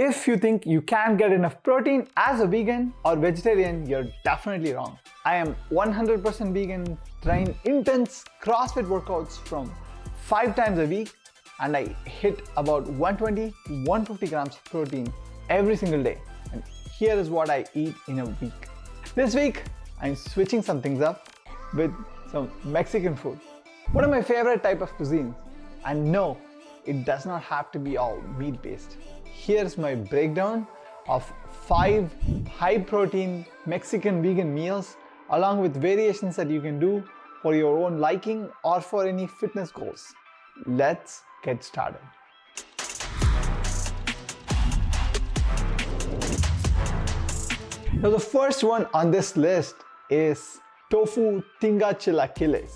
If you think you can't get enough protein as a vegan or vegetarian, you're definitely wrong. I am 100% vegan, train intense CrossFit workouts from 5 times a week, and I hit about 120 to 150 grams of protein every single day. And here is what I eat in a week. This week, I'm switching some things up with some Mexican food. One of my favorite type of cuisines. And no, it does not have to be all meat-based. Here's my breakdown of 5 high-protein Mexican vegan meals, along with variations that you can do for your own liking or for any fitness goals. Let's get started. Now the first one on this list is tofu tinga chilaquiles.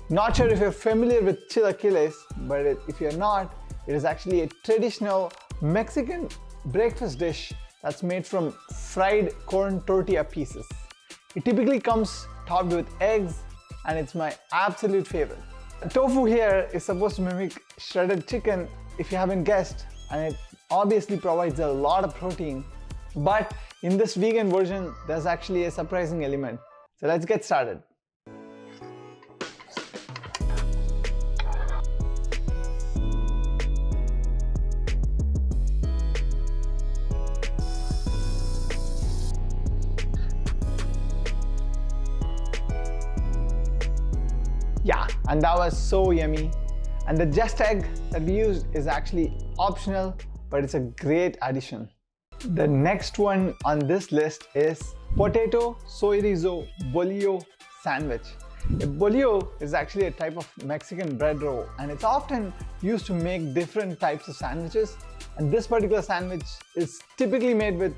Not sure if you're familiar with chilaquiles, but if you're not, it is actually a traditional Mexican breakfast dish that's made from fried corn tortilla pieces. It typically comes topped with eggs, and it's my absolute favorite. The tofu here is supposed to mimic shredded chicken, if you haven't guessed, and it obviously provides a lot of protein. But in this vegan version, there's actually a surprising element. So let's get started. Yeah, and that was so yummy. And the just egg that we used is actually optional, but it's a great addition. The next one on this list is potato chorizo bolillo sandwich. A bolillo is actually a type of Mexican bread roll, and it's often used to make different types of sandwiches. And this particular sandwich is typically made with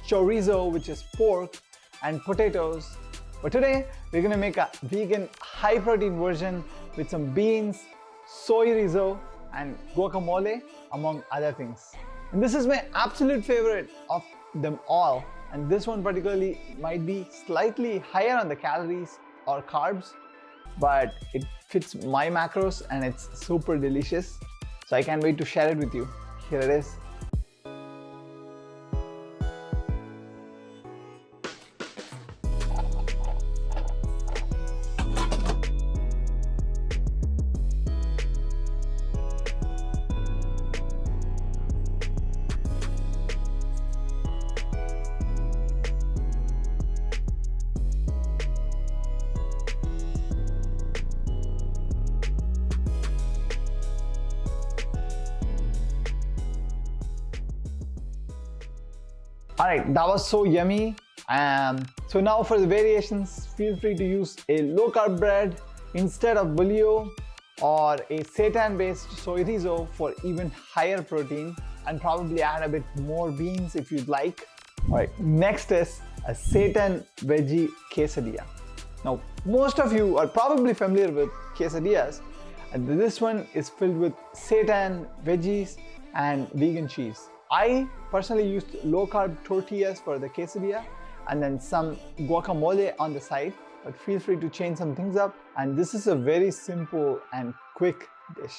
chorizo, which is pork, and potatoes. But today, we're gonna make a vegan high-protein version with some beans, soy-rizo, and guacamole, among other things. And this is my absolute favorite of them all. And this one particularly might be slightly higher on the calories or carbs, but it fits my macros and it's super delicious. So I can't wait to share it with you. Here it is. Alright, that was so yummy. So now for the variations, feel free to use a low-carb bread instead of bolillo, or a seitan-based chorizo for even higher protein, and probably add a bit more beans if you'd like. Alright, next is a seitan veggie quesadilla. Now, most of you are probably familiar with quesadillas, and this one is filled with seitan, veggies, and vegan cheese. I personally used low-carb tortillas for the quesadilla and then some guacamole on the side, but feel free to change some things up. And this is a very simple and quick dish.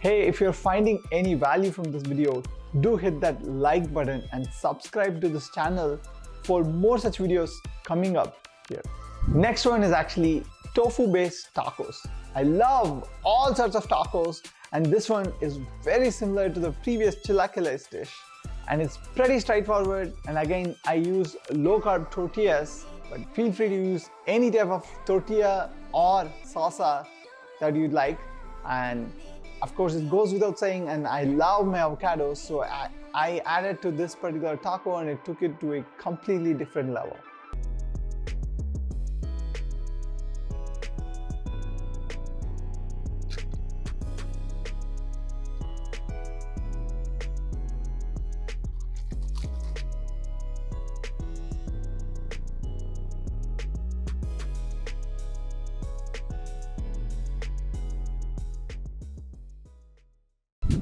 Hey, if you're finding any value from this video, do hit that like button and subscribe to this channel for more such videos coming up here. Next one is actually tofu-based tacos. I love all sorts of tacos, and this one is very similar to the previous chilaquiles dish. And it's pretty straightforward, and again, I use low-carb tortillas, but feel free to use any type of tortilla or salsa that you'd like. And of course, it goes without saying, and I love my avocados, so I added to this particular taco and it took it to a completely different level.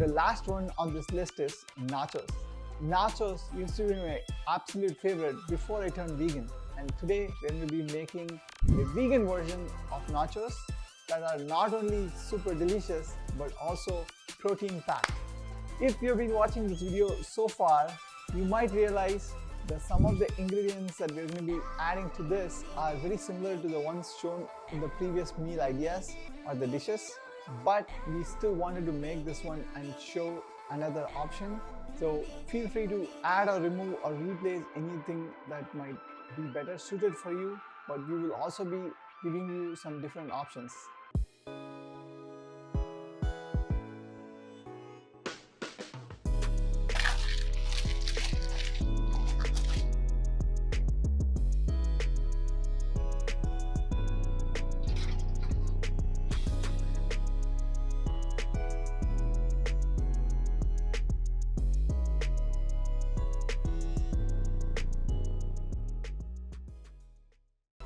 The last one on this list is nachos. Nachos used to be my absolute favorite before I turned vegan, and today we're going to be making a vegan version of nachos that are not only super delicious but also protein packed. If you've been watching this video so far, you might realize that some of the ingredients that we're going to be adding to this are very similar to the ones shown in the previous meal ideas or the dishes, but we still wanted to make this one and show another option. So feel free to add or remove or replace anything that might be better suited for you, but we will also be giving you some different options.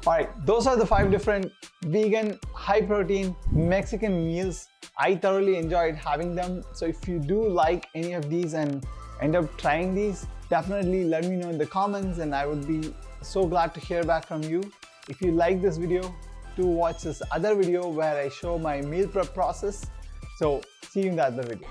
Alright, those are the 5 different vegan, high protein Mexican meals. I thoroughly enjoyed having them. So if you do like any of these and end up trying these, definitely let me know in the comments and I would be so glad to hear back from you. If you like this video, do watch this other video where I show my meal prep process. So see you in the other video.